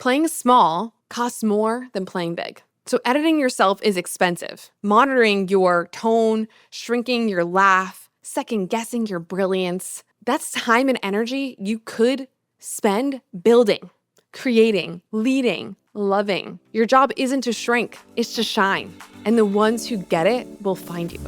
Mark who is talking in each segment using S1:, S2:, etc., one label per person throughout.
S1: Playing small costs more than playing big. So editing yourself is expensive. Monitoring your tone, shrinking your laugh, second-guessing your brilliance, that's time and energy you could spend building, creating, leading, loving. Your job isn't to shrink, it's to shine. And the ones who get it will find you.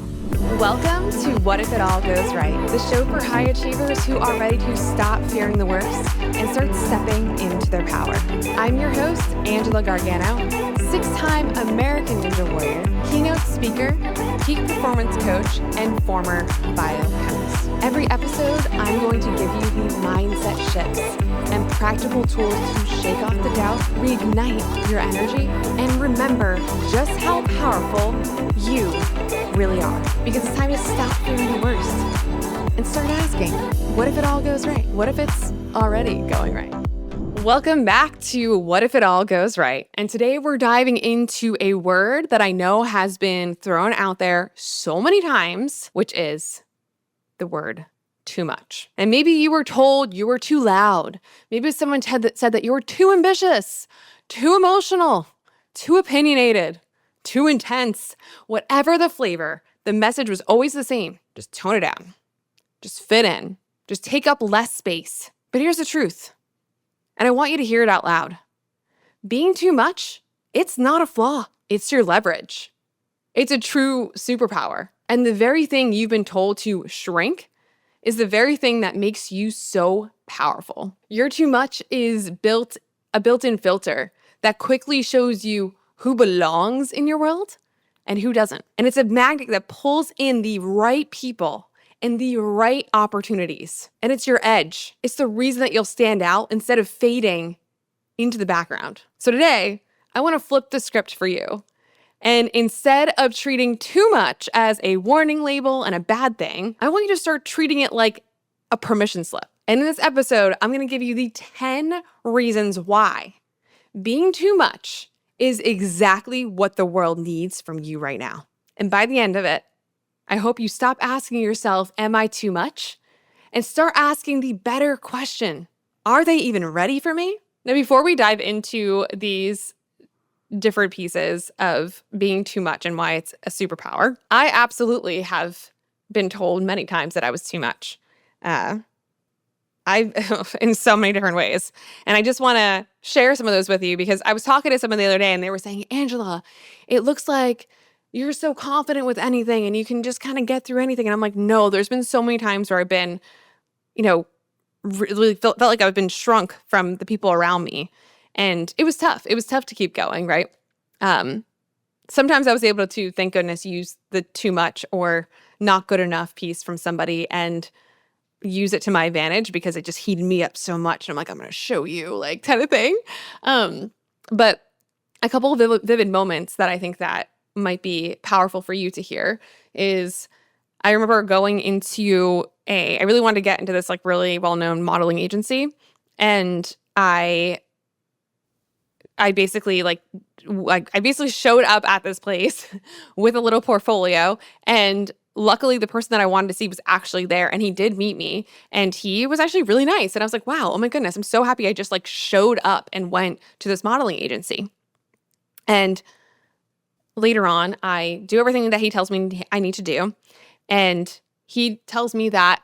S1: Welcome to What If It All Goes Right, the show for high achievers who are ready to stop fearing the worst and start stepping into their power. I'm your host, Angela Gargano, 6-time American Ninja Warrior, keynote speaker, peak performance coach, and former biochemist. Every episode, I'm going to give you the mindset shifts and practical tools to shake off the doubt, reignite your energy, and remember just how powerful you really are. Because it's time to stop fearing the worst and start asking, what if it all goes right? What if it's already going right? Welcome back to What If It All Goes Right. And today we're diving into a word that I know has been thrown out there so many times, which is the word too much. And maybe you were told you were too loud. Maybe someone said that you were too ambitious, too emotional, too opinionated, too intense. Whatever the flavor, the message was always the same. Just tone it down. Just fit in. Just take up less space. But here's the truth. And I want you to hear it out loud. Being too much, it's not a flaw. It's your leverage. It's a true superpower. And the very thing you've been told to shrink is the very thing that makes you so powerful. Your too much is a built-in filter that quickly shows you who belongs in your world and who doesn't. And it's a magnet that pulls in the right people and the right opportunities. And it's your edge. It's the reason that you'll stand out instead of fading into the background. So today, I want to flip the script for you. And instead of treating too much as a warning label and a bad thing, I want you to start treating it like a permission slip. And in this episode, I'm going to give you the 10 reasons why being too much is exactly what the world needs from you right now. And by the end of it, I hope you stop asking yourself, am I too much? And start asking the better question, are they even ready for me? Now, before we dive into these different pieces of being too much and why it's a superpower, I absolutely have been told many times that I was too much. In so many different ways. And I just want to share some of those with you because I was talking to someone the other day and they were saying, Angela, it looks like you're so confident with anything and you can just kind of get through anything. And I'm like, no, there's been so many times where I've been, really felt like I've been shrunk from the people around me. And it was tough. It was tough to keep going, right? Sometimes I was able to, thank goodness, use the too much or not good enough piece from somebody and use it to my advantage because it just heated me up so much. And I'm like, I'm going to show you, like, kind of thing. But a couple of vivid moments that I think that might be powerful for you to hear is I remember going into I really wanted to get into this like really well-known modeling agency. And I basically showed up at this place with a little portfolio, and luckily the person that I wanted to see was actually there, and he did meet me, and he was actually really nice. And I was like, wow, oh my goodness, I'm so happy I just like showed up and went to this modeling agency. And later on, I do everything that he tells me I need to do. And he tells me that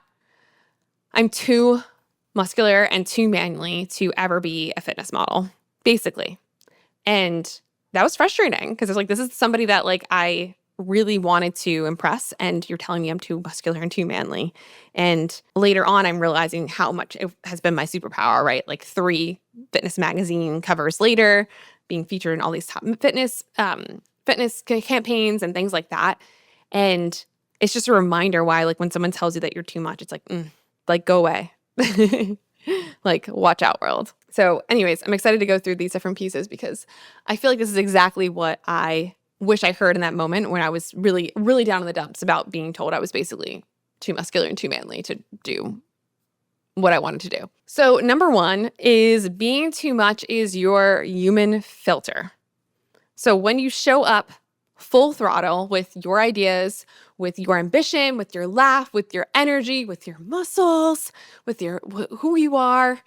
S1: I'm too muscular and too manly to ever be a fitness model, basically. And that was frustrating because it's like, this is somebody that like I really wanted to impress, and you're telling me I'm too muscular and too manly. And later on, I'm realizing how much it has been my superpower, right? Like 3 fitness magazine covers later, being featured in all these top fitness campaigns and things like that. And it's just a reminder why, like, when someone tells you that you're too much, it's like, go away. Like, watch out, world. So anyways, I'm excited to go through these different pieces because I feel like this is exactly what I wish I heard in that moment when I was really, really down in the dumps about being told I was basically too muscular and too manly to do what I wanted to do. So number 1 is being too much is your human filter. So when you show up full throttle with your ideas, with your ambition, with your laugh, with your energy, with your muscles, with your who you are,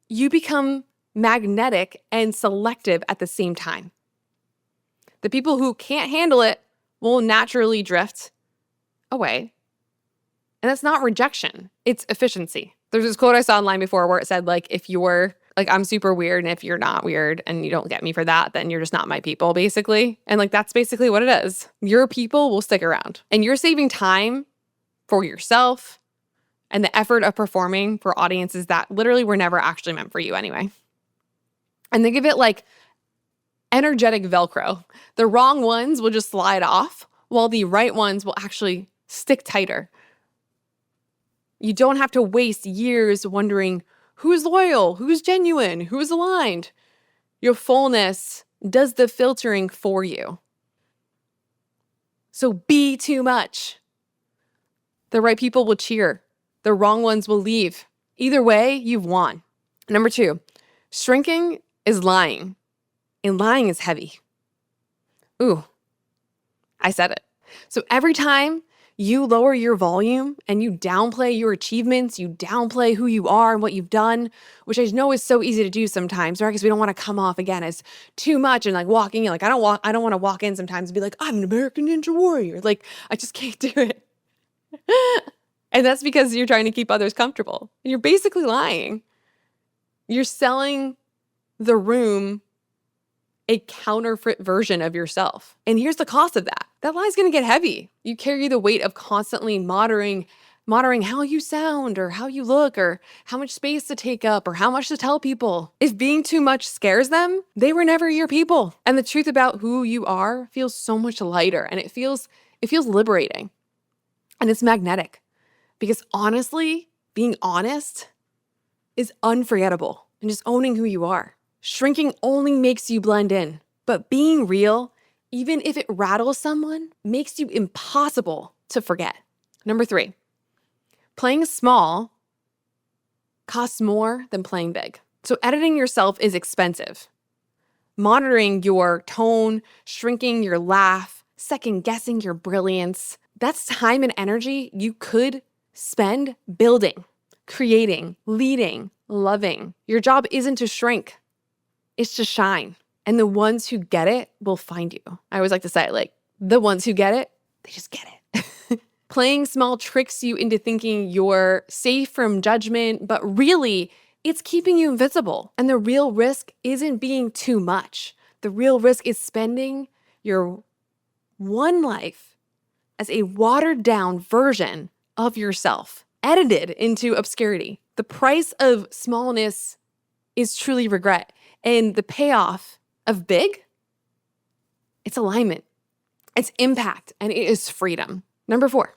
S1: you become magnetic and selective at the same time. The people who can't handle it will naturally drift away. And that's not rejection, it's efficiency. There's this quote I saw online before where it said, like, if you're like, I'm super weird, and if you're not weird and you don't get me for that, then you're just not my people, basically. And like, that's basically what it is. Your people will stick around, and you're saving time for yourself and the effort of performing for audiences that literally were never actually meant for you anyway. And think of it like energetic Velcro. The wrong ones will just slide off, while the right ones will actually stick tighter. You don't have to waste years wondering who's loyal, who's genuine, who's aligned. Your fullness does the filtering for you. So be too much. The right people will cheer. The wrong ones will leave. Either way, you've won. Number 2, shrinking is lying, and lying is heavy. Ooh, I said it. So every time you lower your volume and you downplay your achievements, you downplay who you are and what you've done, which I know is so easy to do sometimes, right? Because we don't want to come off again as too much and like walking in. Like I don't want to walk in sometimes and be like, I'm an American Ninja Warrior. Like I just can't do it. And that's because you're trying to keep others comfortable. And you're basically lying. You're selling the room a counterfeit version of yourself. And here's the cost of that. That lie's gonna get heavy. You carry the weight of constantly monitoring how you sound or how you look or how much space to take up or how much to tell people. If being too much scares them, they were never your people. And the truth about who you are feels so much lighter, and it feels liberating. And it's magnetic. Because honestly, being honest is unforgettable, and just owning who you are. Shrinking only makes you blend in, but being real, even if it rattles someone, makes you impossible to forget. Number 3, playing small costs more than playing big. So editing yourself is expensive. Monitoring your tone, shrinking your laugh, second-guessing your brilliance, that's time and energy you could spend building, creating, leading, loving. Your job isn't to shrink. It's to shine. And the ones who get it will find you. I always like to say it like, the ones who get it, they just get it. Playing small tricks you into thinking you're safe from judgment, but really, it's keeping you invisible. And the real risk isn't being too much. The real risk is spending your one life as a watered down version of yourself, edited into obscurity. The price of smallness is truly regret. And the payoff of big, it's alignment, it's impact, and it is freedom. Number 4,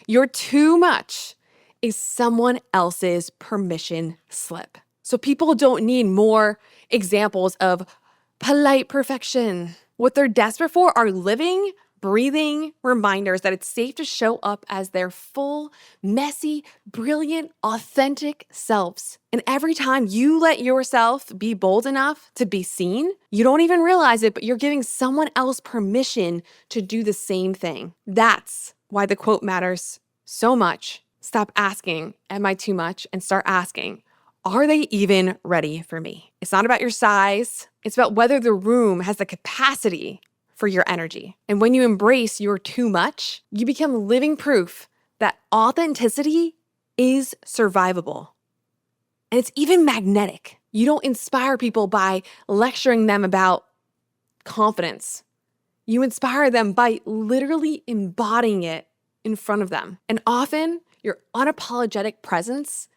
S1: your too much is someone else's permission slip. So people don't need more examples of polite perfection. What they're desperate for are living, breathing reminders that it's safe to show up as their full, messy, brilliant, authentic selves. And every time you let yourself be bold enough to be seen, you don't even realize it, but you're giving someone else permission to do the same thing. That's why the quote matters so much. Stop asking, am I too much? And start asking, are they even ready for me? It's not about your size. It's about whether the room has the capacity for your energy. And when you embrace your too much, you become living proof that authenticity is survivable. And it's even magnetic. You don't inspire people by lecturing them about confidence. You inspire them by literally embodying it in front of them. And often, your unapologetic presence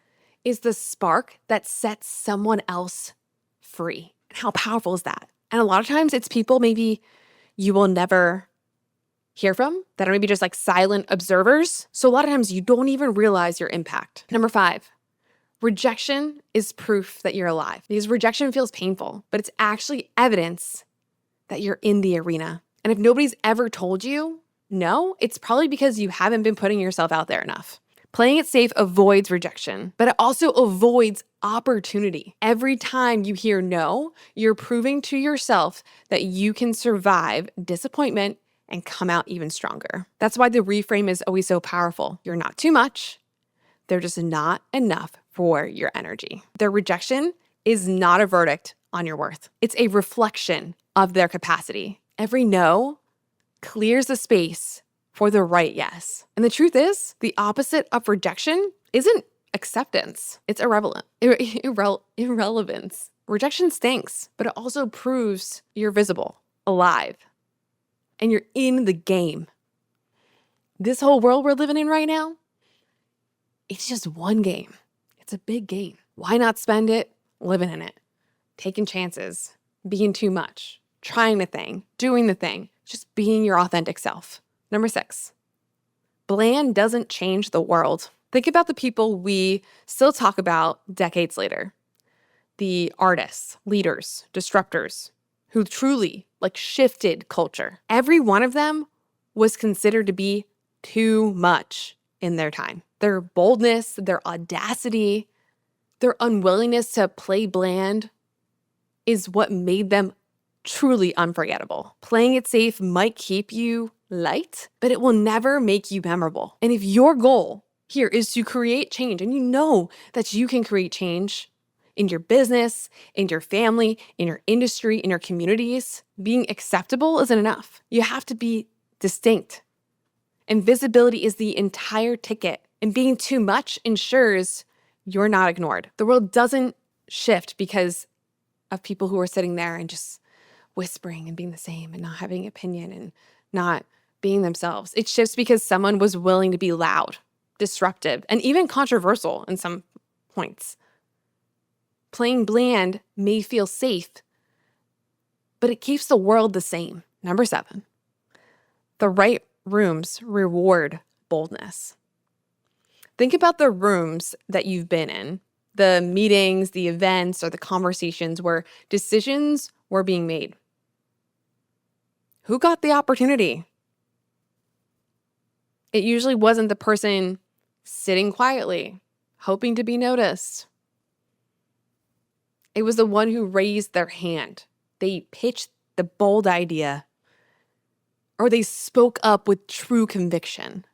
S1: is the spark that sets someone else free. And how powerful is that? And a lot of times, it's people maybe you will never hear from that are maybe just like silent observers. So a lot of times you don't even realize your impact. Number 5, rejection is proof that you're alive, because rejection feels painful, but it's actually evidence that you're in the arena. And if nobody's ever told you no, it's probably because you haven't been putting yourself out there enough. Playing it safe avoids rejection, but it also avoids opportunity. Every time you hear no, you're proving to yourself that you can survive disappointment and come out even stronger. That's why the reframe is always so powerful. You're not too much. They're just not enough for your energy. Their rejection is not a verdict on your worth. It's a reflection of their capacity. Every no clears the space for the right yes. And the truth is, the opposite of rejection isn't acceptance. It's irrelevance. Rejection stinks, but it also proves you're visible, alive, and you're in the game. This whole world we're living in right now, it's just one game. It's a big game. Why not spend it living in it, taking chances, being too much, trying the thing, doing the thing, just being your authentic self. Number 6, bland doesn't change the world. Think about the people we still talk about decades later. The artists, leaders, disruptors who truly shifted culture. Every one of them was considered to be too much in their time. Their boldness, their audacity, their unwillingness to play bland is what made them truly unforgettable. Playing it safe might keep you light, but it will never make you memorable. And if your goal here is to create change, and you know that you can create change in your business, in your family, in your industry, in your communities, being acceptable isn't enough. You have to be distinct. And visibility is the entire ticket. And being too much ensures you're not ignored. The world doesn't shift because of people who are sitting there and just whispering and being the same and not having opinion and not being themselves. It shifts because someone was willing to be loud, disruptive, and even controversial in some points. Playing bland may feel safe, but it keeps the world the same. Number 7, the right rooms reward boldness. Think about the rooms that you've been in, the meetings, the events, or the conversations where decisions were being made. Who got the opportunity? It usually wasn't the person sitting quietly, hoping to be noticed. It was the one who raised their hand. They pitched the bold idea, or they spoke up with true conviction.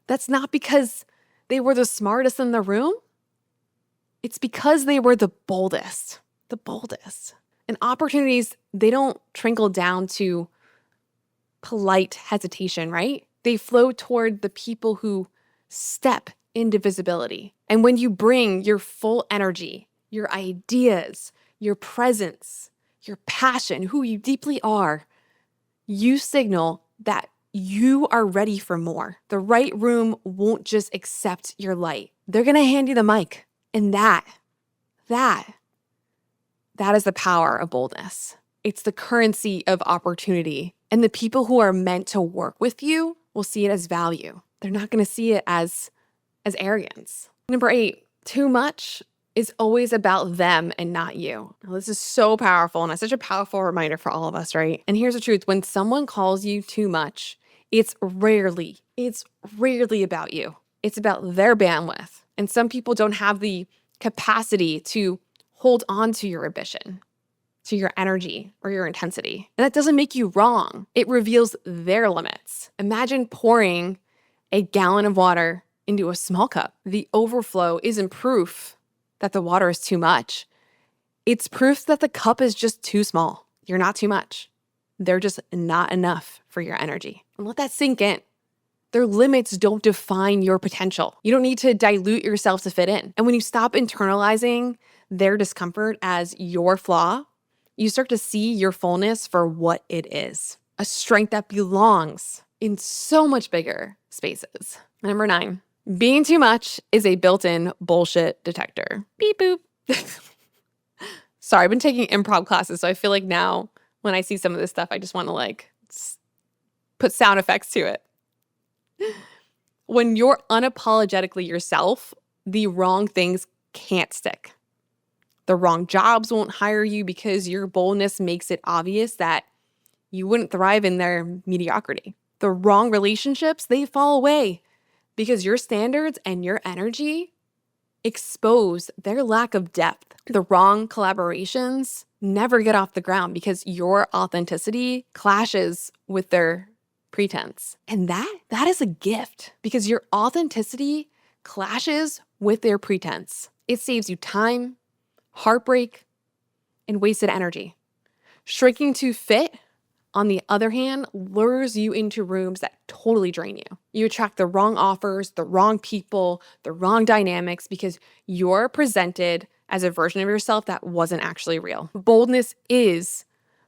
S1: That's not because they were the smartest in the room. It's because they were the boldest. The boldest. And opportunities, they don't trickle down to polite hesitation, right? They flow toward the people who step into visibility. And when you bring your full energy, your ideas, your presence, your passion, who you deeply are, you signal that you are ready for more. The right room won't just accept your light. They're going to hand you the mic. And that is the power of boldness. It's the currency of opportunity. And the people who are meant to work with you will see it as value. They're not going to see it as arrogance. Number 8, too much is always about them and not you. Now, this is so powerful, and it's such a powerful reminder for all of us, right? And here's the truth. When someone calls you too much, it's rarely about you. It's about their bandwidth. And some people don't have the capacity to hold on to your ambition, to your energy or your intensity. And that doesn't make you wrong. It reveals their limits. Imagine pouring a gallon of water into a small cup. The overflow isn't proof that the water is too much. It's proof that the cup is just too small. You're not too much. They're just not enough for your energy. And let that sink in. Their limits don't define your potential. You don't need to dilute yourself to fit in. And when you stop internalizing their discomfort as your flaw, you start to see your fullness for what it is. A strength that belongs in so much bigger spaces. Number 9, being too much is a built-in bullshit detector. Beep boop. Sorry, I've been taking improv classes, so I feel like now when I see some of this stuff, I just want to put sound effects to it. When you're unapologetically yourself, the wrong things can't stick. The wrong jobs won't hire you because your boldness makes it obvious that you wouldn't thrive in their mediocrity. The wrong relationships, they fall away because your standards and your energy expose their lack of depth. The wrong collaborations never get off the ground because your authenticity clashes with their pretense. And that is a gift because your authenticity clashes with their pretense. It saves you time, heartbreak, and wasted energy. Shrinking to fit, on the other hand, lures you into rooms that totally drain you. You attract the wrong offers, the wrong people, the wrong dynamics because you're presented as a version of yourself that wasn't actually real. Boldness is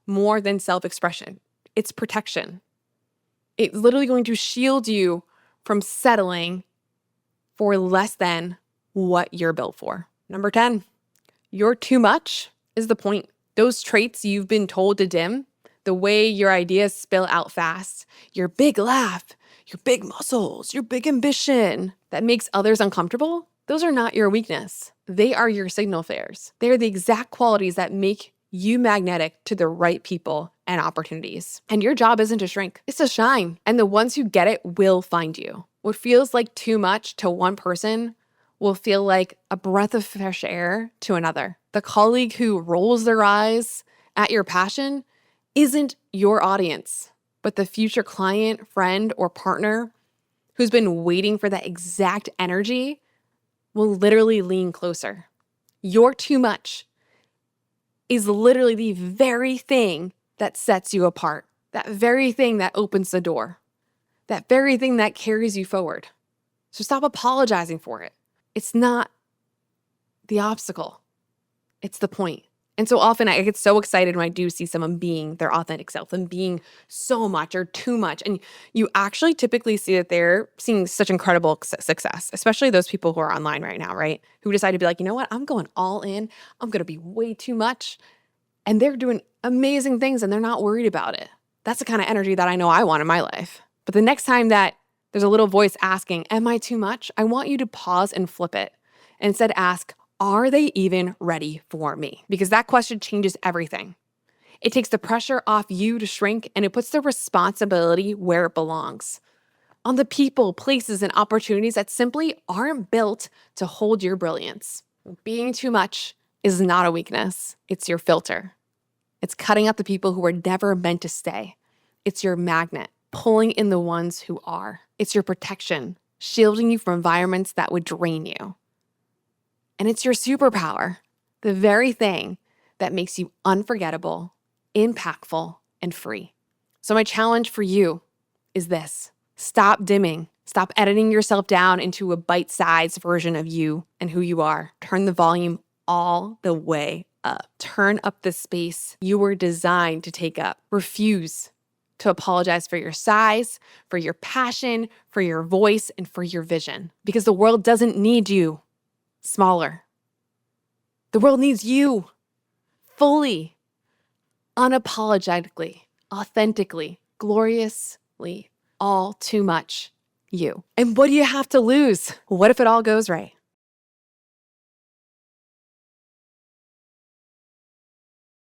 S1: more than self-expression. It's protection. It's literally going to shield you from settling for less than what you're built for. Number 10, you're too much is the point. Those traits you've been told to dim, the way your ideas spill out fast, your big laugh, your big muscles, your big ambition that makes others uncomfortable, those are not your weakness. They are your signal flares. They are the exact qualities that make you magnetic to the right people and opportunities. And your job isn't to shrink, it's to shine. And the ones who get it will find you. What feels like too much to one person will feel like a breath of fresh air to another. The colleague who rolls their eyes at your passion isn't your audience, but the future client, friend, or partner who's been waiting for that exact energy will literally lean closer. Your too much is literally the very thing that sets you apart, that very thing that opens the door, that very thing that carries you forward. So stop apologizing for it. It's not the obstacle. It's the point. And so often I get so excited when I do see someone being their authentic self and being so much or too much. And you actually typically see that they're seeing such incredible success, especially those people who are online right now, right? Who decide to be like, you know what? I'm going all in. I'm going to be way too much. And they're doing amazing things and they're not worried about it. That's the kind of energy that I know I want in my life. But the next time that there's a little voice asking, am I too much? I want you to pause and flip it and instead ask, are they even ready for me? Because that question changes everything. It takes the pressure off you to shrink and it puts the responsibility where it belongs. On the people, places, and opportunities that simply aren't built to hold your brilliance. Being too much is not a weakness. It's your filter. It's cutting out the people who were never meant to stay. It's your magnet, pulling in the ones who are. It's your protection, shielding you from environments that would drain you. And it's your superpower, the very thing that makes you unforgettable, impactful, and free. So my challenge for you is this. Stop dimming. Stop editing yourself down into a bite-sized version of you and who you are. Turn the volume all the way up. Turn up the space you were designed to take up. Refuse to apologize for your size, for your passion, for your voice, and for your vision. Because the world doesn't need you smaller. The world needs you fully, unapologetically, authentically, gloriously, all too much you. And what do you have to lose? What if it all goes right?